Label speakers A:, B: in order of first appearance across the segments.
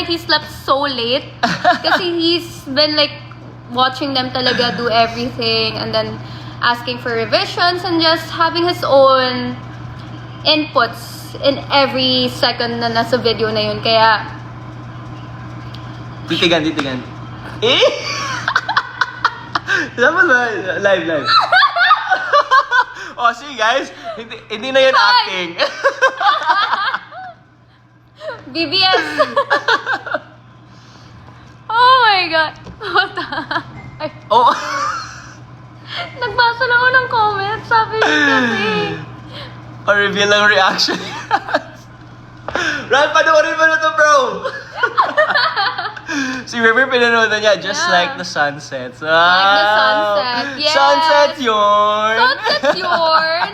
A: night he slept so late. Kasi he's been like watching them talaga do everything and then asking for revisions and just having his own inputs in every second na nasa video na yun. Kaya...
B: Titigan. Eh? Dapat ba? Live. Oh, see guys, hindi na yan acting.
A: BBS! Oh my God! What the... Ay,
B: Oh.
A: nagbasa lang ako ng comment. Sabi niya kasi...
B: Reveal ang reaction. Ran, panoorin mo na to, bro! Si River pinanood na niya, just
A: Yeah.
B: like the sunsets.
A: Like the sunset. Yes!
B: Sunset yun!
A: Sunset's yorn!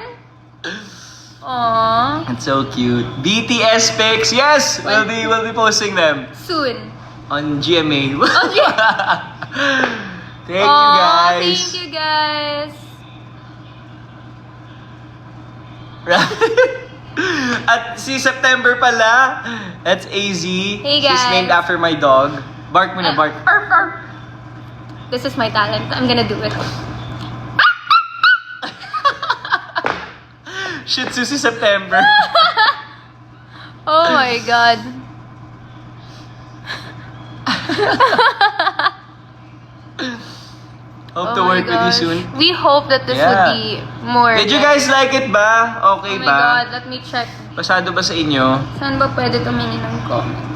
A: Aww.
B: It's so cute. BTS pics, yes! We'll be posting them
A: Soon.
B: on GMA.
A: Okay.
B: Thank you guys.
A: Thank you guys.
B: At si September pala, that's AZ.
A: Hey,
B: She's
A: guys.
B: named after my dog. Bark mo na, bark. Arf, arf.
A: This is my talent. I'm gonna do it.
B: Shih Tzu si September.
A: Oh my God.
B: Hope
A: Oh
B: to
A: my
B: work with you
A: gosh.
B: soon.
A: We hope that this
B: Yeah.
A: would be more.
B: Did you guys like it ba? Okay
A: Oh my
B: ba?
A: God, let me check.
B: Pasado ba sa inyo?
A: Saan ba pwede tumingin ng comment?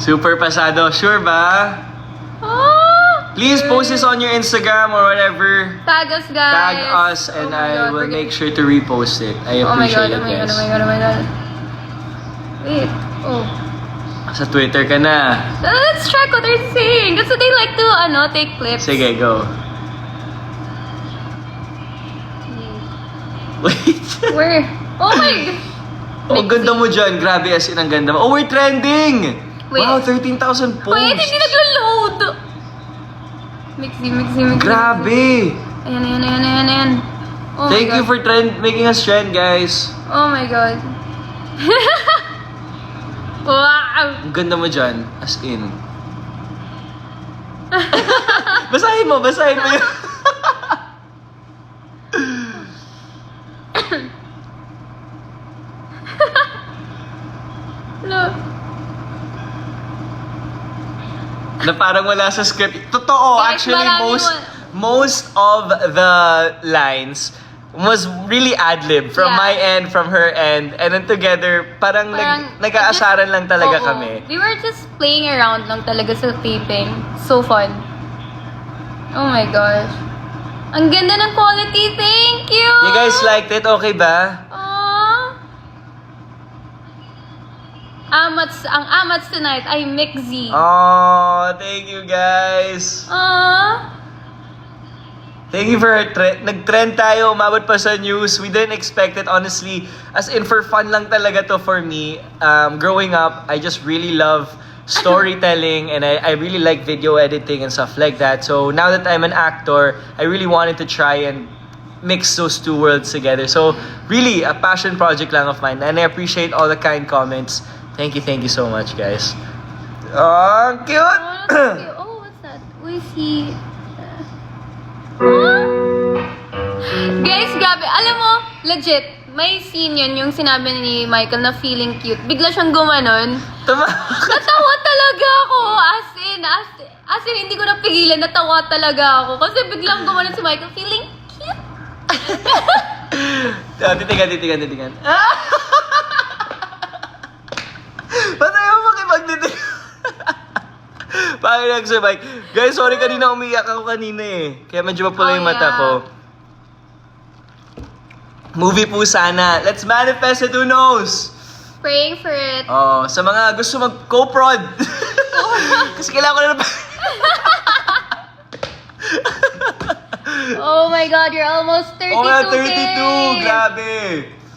B: Super pasado. Sure ba?
A: Oh,
B: Please post this on your Instagram or whatever.
A: tag us, guys.
B: Tag us and
A: Oh my
B: I
A: God,
B: will
A: we're
B: make sure to repost it. I
A: Oh my
B: appreciate
A: God,
B: it, guys.
A: oh my God. Wait. Oh.
B: Sa Twitter ka na.
A: Let's check what they're saying. That's what they like to, take clips.
B: Sige, go. Wait.
A: Where? Oh my God.
B: Ang ganda mo dyan. Grabe, as in, ang ganda mo. Oh, we're trending!
A: Wait.
B: Wow, 13,000 posts.
A: Wait, hindi naglo-load. Mixy.
B: Grabe!
A: Ayan. Oh my
B: Thank
A: God.
B: you for making us trend, guys.
A: Oh my God. Wow.
B: Ang ganda mo dyan. As in. Basahin mo yun.
A: Look.
B: Na parang wala sa script. Totoo,
A: Guys,
B: actually,
A: marami
B: most of the lines was really ad-lib from
A: Yeah.
B: my end, from her end, and then together, parang nag-aasaran lang talaga
A: Oo.
B: kami.
A: We were just playing around lang talaga sa taping. So fun. Oh my gosh. Ang ganda ng quality. Thank you!
B: You guys liked it? Okay ba?
A: Aww. Ang amats tonight ay Mixy.
B: Oh, thank you guys.
A: Aww.
B: Thank you for nag-trend tayo, umabot pa sa news. We didn't expect it, honestly. As in, for fun lang talaga to for me. Growing up, I just really love storytelling and I really like video editing and stuff like that. So now that I'm an actor, I really wanted to try and mix those two worlds together. So really, a passion project lang of mine. And I appreciate all the kind comments. Thank you so much, guys. Oh, cute!
A: Oh, that's cute. Oh, what's that? Who is he? Guys, grabe. Alam mo, legit, may scene yun, yung sinabi ni Michael na feeling cute. Bigla siyang gumanon. Natawa talaga ako. As in, hindi ko napigilan. Natawa talaga ako. Kasi biglang gumanon si Michael, feeling cute.
B: Titigan. Ba't ayaw makipagtitig? Bakit nagsabay? Guys, sorry kanina umiyak ako kanina eh. Kaya medyo mapula yung mata ko. Movie po sana. Let's manifest it, who knows?
A: Praying for it.
B: Oh, sa mga gusto mag-co-prod. Kasi kailangan ko na
A: Oh my God, you're almost 32K.
B: Oh, nga, 32. Grabe.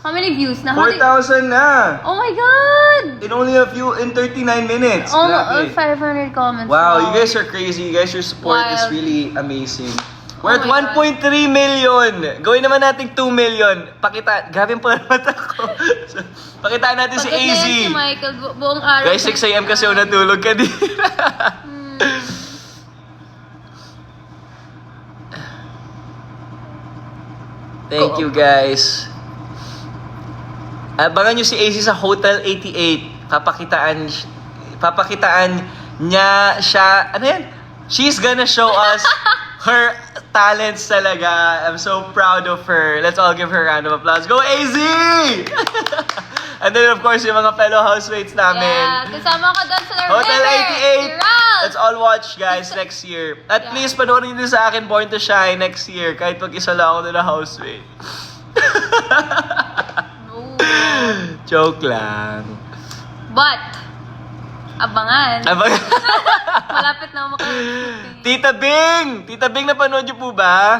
A: How many views na?
B: 4,000 na.
A: Oh my God!
B: In 39 minutes.
A: Almost
B: Grabe.
A: 500 comments.
B: Wow, you guys are crazy. You guys, your support is
A: Wild.
B: really amazing. We're at
A: Oh my
B: 1.3 million. Gawin naman natin 2 million. Pakita. Grabe ang mata ko. So, pakitaan natin si
A: Pagod na
B: AZ.
A: yan si Michael, buong araw.
B: Guys, 6 a.m. kasi ako natulog kanina. Thank you, guys. Abangan nyo si AZ sa Hotel 88. Papakitaan niya siya. Ano yan? She's gonna show us her talents talaga. I'm so proud of her. Let's all give her a round of applause. Go, AZ! And then, of course, yung mga fellow housemates namin.
A: Yeah, kasama ko doon sa
B: Hotel
A: River.
B: 88.
A: Si Ralph.
B: Let's all watch, guys, next year. At
A: Yeah.
B: least, panoorin din sa akin Born to Shine next year. Kahit mag-isa lang ako na housemate.
A: No.
B: Joke lang.
A: But, abangan.
B: Abang-
A: Malapit na ako makapit.
B: Tita Bing! Tita Bing, napanood niyo po ba?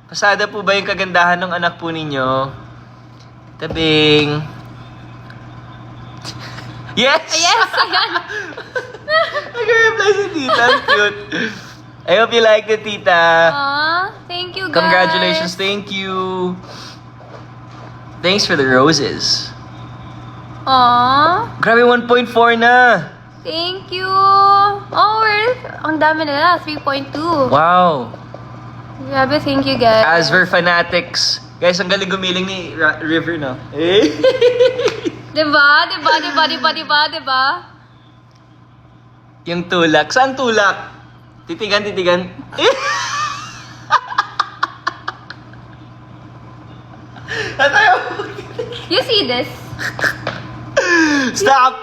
B: Pasada po ba yung kagandahan ng anak po ninyo? Tita Bing. Yes!
A: Yes, ayan.
B: Nag-reply si Tita. Ang cute. I hope you liked it, Tita.
A: Aw, thank you guys.
B: Congratulations. Thank you. Thanks for the roses.
A: Aw,
B: Grabe, 1.4 na.
A: thank you. Oh, ang dami nila, 3.2.
B: Wow.
A: Grabe, thank you guys.
B: Asver Fanatics. Guys, ang galing gumiling ni River, no? Eh?
A: Diba?
B: Yung tulak. Saan tulak? Titigan. Atayo!
A: You see this?
B: Stop!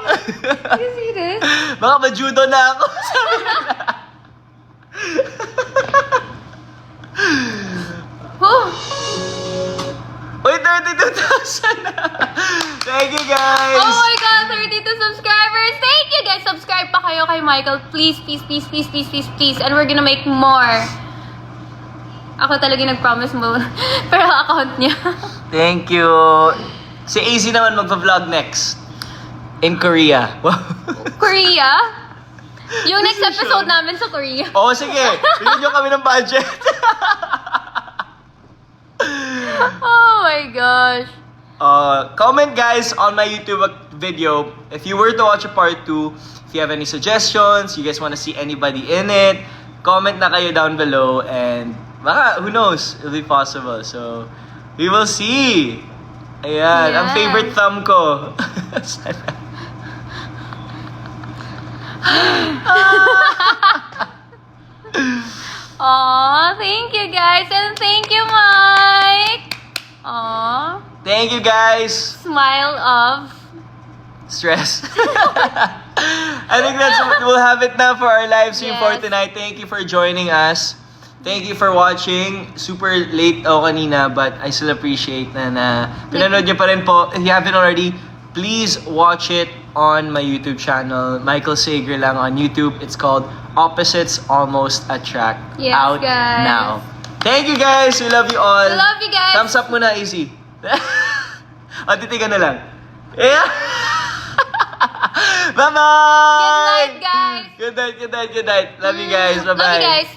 A: You see this?
B: Baka ma-judo na ako. Sabi nila.
A: Oh,
B: Uy, 32,000 na! Thank you, guys!
A: oh my God, 32 subscribers. Thank you guys. Subscribe pa kayo kay Michael. Please. And we're gonna make more. Ako talaga nag-promise mo. Pero account niya.
B: Thank you. Si AZ naman magpa-vlog next. In Korea. Wow.
A: Korea? Yung next episode namin sa Korea.
B: Oo, sige. Bigyan nyo kami ng budget.
A: Oh my gosh.
B: Comment, guys, on my YouTube video. If you were to watch a part 2, if you have any suggestions, you guys want to see anybody in it, comment na kayo down below. And baka, who knows, it'll be possible. So, we will see. Ayan, ang
A: Yeah.
B: favorite thumb ko. Sana.
A: Aw, thank you guys. And thank you, Mike. Aw,
B: Thank you, guys.
A: smile of...
B: Stress. I think we'll have it now for our live stream for
A: Yes.
B: tonight. Thank you for joining us. Thank you for watching. Super late ako kanina, but I still appreciate na pinanood niyo pa rin po. If you haven't already, please watch it on my YouTube channel. Michael Sager lang on YouTube. It's called Opposites Almost Attract.
A: Yes,
B: Out
A: guys.
B: now. Thank you, guys. We love you all.
A: I love you guys.
B: Thumbs up muna, easy. O, titigan na lang. Yeah. Bye-bye!
A: Good night, guys.
B: Good night. Love you guys. Bye-bye.
A: Love you guys.